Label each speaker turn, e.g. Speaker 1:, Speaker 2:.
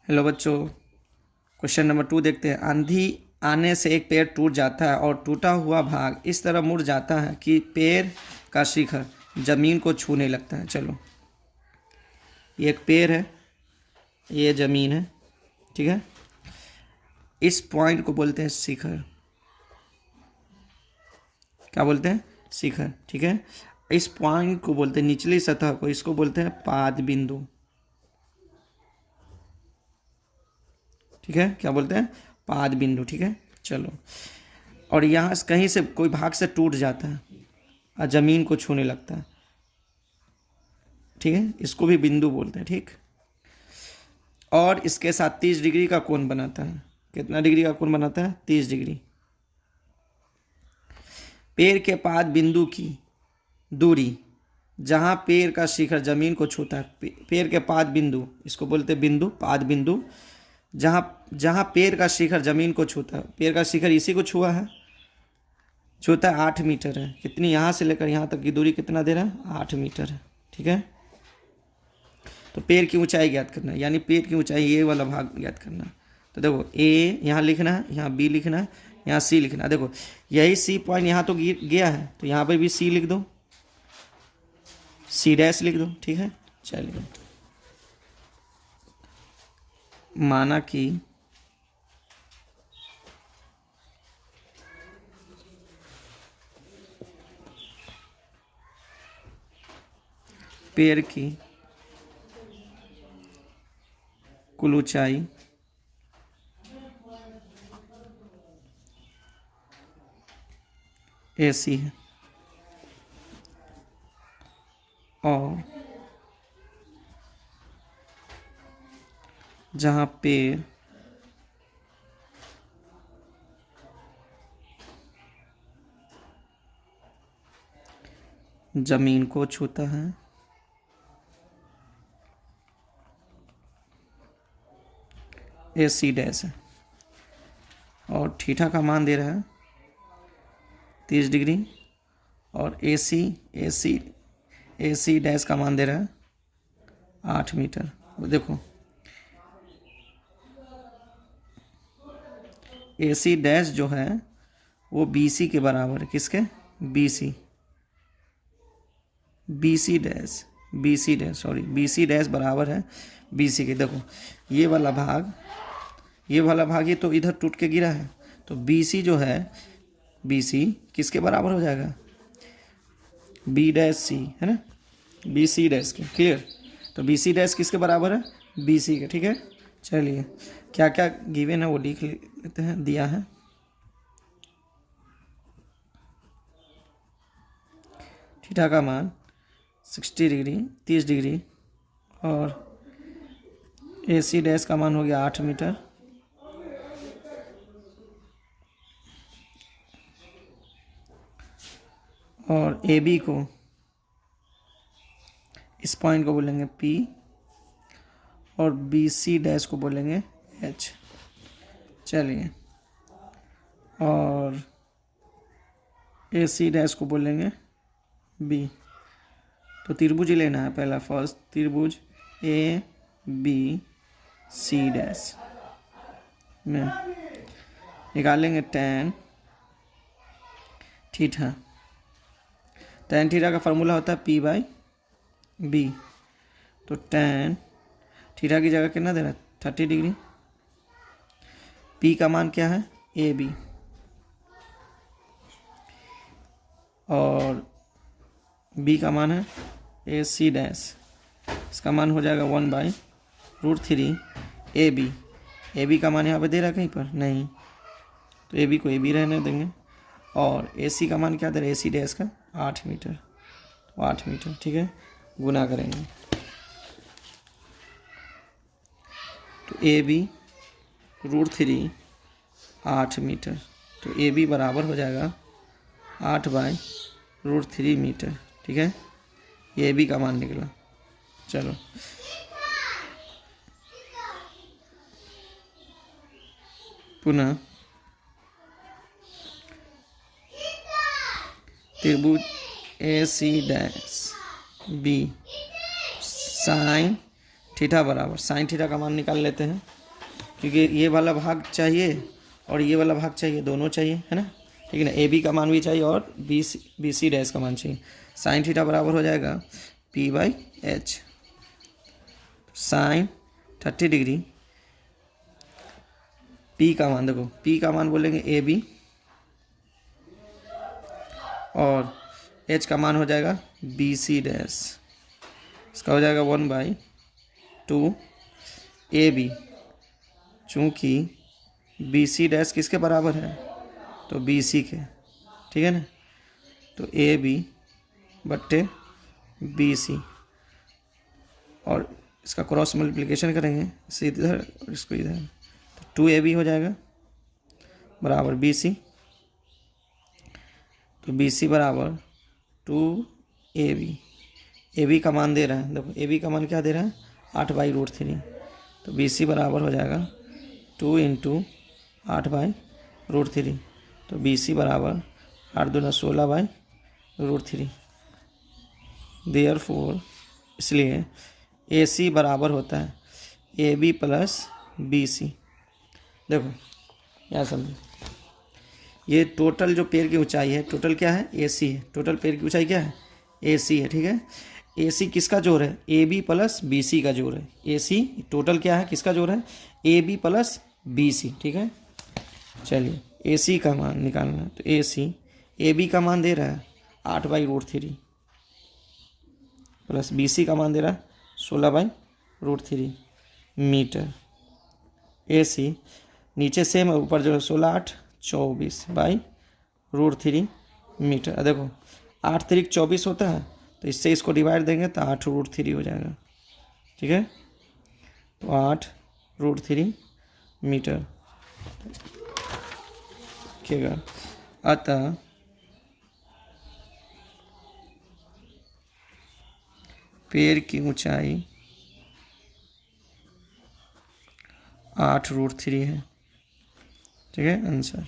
Speaker 1: Hello बच्चों, question number 2 देखते हैं। आंधी आने से एक पेड़ टूट जाता है और टूटा हुआ भाग इस तरह मुड़ जाता है कि पेड़ का शिखर जमीन को छूने लगता है। चलो, ये एक पेड़ है, ये जमीन है, ठीक है। इस पॉइंट को बोलते हैं शिखर। क्या बोलते हैं? शिखर, ठीक है। इस पॉइंट को बोलते हैं, निचली सतह को, इसको बोलते हैं पाद बिंदु, ठीक है। क्या बोलते हैं? पाद बिंदु, ठीक है। चलो, और यहाँ से कहीं से कोई भाग से टूट जाता है और जमीन को छूने लगता है, ठीक है, इसको भी बिंदु बोलते हैं, ठीक। और इसके साथ 30 डिग्री का कोण बनाता है। कितना डिग्री का कोण बनाता है? 30 डिग्री। पेड़ के पाद बिंदु की दूरी, जहाँ पेड़ का शिखर जमीन को छूता है, पेड़ के पाद बिंदु, इसको बोलते हैं बिंदु, पाद बिंदु, जहाँ पेड़ का शिखर जमीन को छूता है। पेड़ का शिखर इसी को छुआ है, छूता है 8 मीटर है। कितनी? यहाँ से लेकर यहाँ तक की दूरी कितना दे रहा है? 8 मीटर है, ठीक है। तो पेड़ की ऊंचाई ज्ञात करना है, यानी पेड़ की ऊंचाई ये वाला भाग ज्ञात करना है। तो देखो, ए यहाँ लिखना है, यहाँ बी लिखना है, यहाँ सी लिखना है। देखो, यही सी पॉइंट यहाँ तो गया है, तो यहाँ पर भी सी लिख दो, सी डैश लिख दो, ठीक है। चलिए, माना कि पेड़ की कुल ऊंचाई AC है और जहाँ पेड़ जमीन को छूता है AC डैश है, और थीटा का मान दे रहा है 30 डिग्री, और AC डैश का मान दे रहा है 8 मीटर। देखो, AC डैश जो है वो BC के बराबर है। किसके? BC डैश बराबर है BC के। देखो, ये वाला भाग ये तो इधर टूट के गिरा है, तो BC जो है, BC किसके बराबर हो जाएगा? B' C है ना, BC डैश के। क्लियर? तो BC डैश किसके बराबर है? BC के, ठीक है। चलिए, क्या क्या गिवन है वो लिख लेते हैं, दिया है। थीटा का मान 60 डिग्री, 30 डिग्री, और AC डैश का मान हो गया 8 मीटर, और AB को, इस पॉइंट को बोलेंगे P, और BC डैश को बोलेंगे H। चलिए, और AC डैश को बोलेंगे B। तो त्रिभुज ही लेना है पहला, फर्स्ट त्रिभुज ABC डैश में निकालेंगे tan थीटा। tan थीटा का फार्मूला होता है P/B। तो tan थीटा की जगह कितना दे रहा है? 30 डिग्री। P का मान क्या है? AB, और B का मान है AC डैश, इसका मान हो जाएगा 1/√3 AB। AB का मान यहाँ पे दे रहा है कहीं पर? नहीं, तो AB को AB रहने देंगे, और AC का मान क्या दे रहा है? AC डैश का 8 मीटर, 8 मीटर, ठीक है। गुना करेंगे तो AB√3 8 मीटर, तो AB बराबर हो जाएगा 8/√3 मीटर, ठीक है। ये AB का मान निकला। चलो, पुनः त्रिभुज AC dash B sin theta बराबर साइन थीटा का मान निकाल लेते हैं, क्योंकि ये वाला भाग चाहिए और ये वाला भाग चाहिए, दोनों चाहिए, है ना। ठीक है ना, ए बी का मान भी चाहिए और बी सी डैश का मान चाहिए। साइन थीटा बराबर हो जाएगा P by H. Sine 30 degree, P का मान देखो, पी का मान बोलेंगे ए बी और एच का मान हो जाएगा बी सी डैश। इसका हो जाएगा 1/2 ए बी, चूँकि बी सी डैश किसके बराबर है, तो बी सी के, ठीक है ना। तो ए बी बट्टे बी सी, और इसका क्रॉस मल्टीप्लिकेशन करेंगे, इसे इधर और इसको इधर, तो 2AB हो जाएगा बराबर बी सी। तो बी सी बराबर 2AB। ए बी का मान दे रहा है, देखो ए बी का मान क्या दे रहा है, 8/√3। तो बी सी बराबर हो जाएगा 2 × 8/√3। तो बी सी बराबर 8 दूना 16/√3। देयरफॉर, इसलिए ए सी बराबर होता है A B plus B C. देखो यहाँ समझो, ये टोटल जो पेड़ की ऊंचाई है, टोटल क्या है, ए सी है। टोटल पेड़ की ऊंचाई क्या है, ए सी है, ठीक है। ए सी किसका जोड़ है, A B plus B C का जोड़ है। ए सी टोटल क्या है, किसका जोड़ है, A B plus B C, ठीक है। चलिए ए सी का मान निकालना है, तो ए सी, ए बी का मान दे रहा है 8/√3 प्लस बी सी का मान दे रहा है 16/√3 मीटर। ए सी नीचे सेम है, ऊपर जो है 16 8 24/√3 मीटर। देखो 8 3 24 होता है, तो इससे इसको डिवाइड देंगे तो 8√3 हो जाएगा, ठीक है। तो 8√3 मीटर रखिएगा। अतः पेड़ की ऊंचाई 8√3 है, ठीक है आंसर।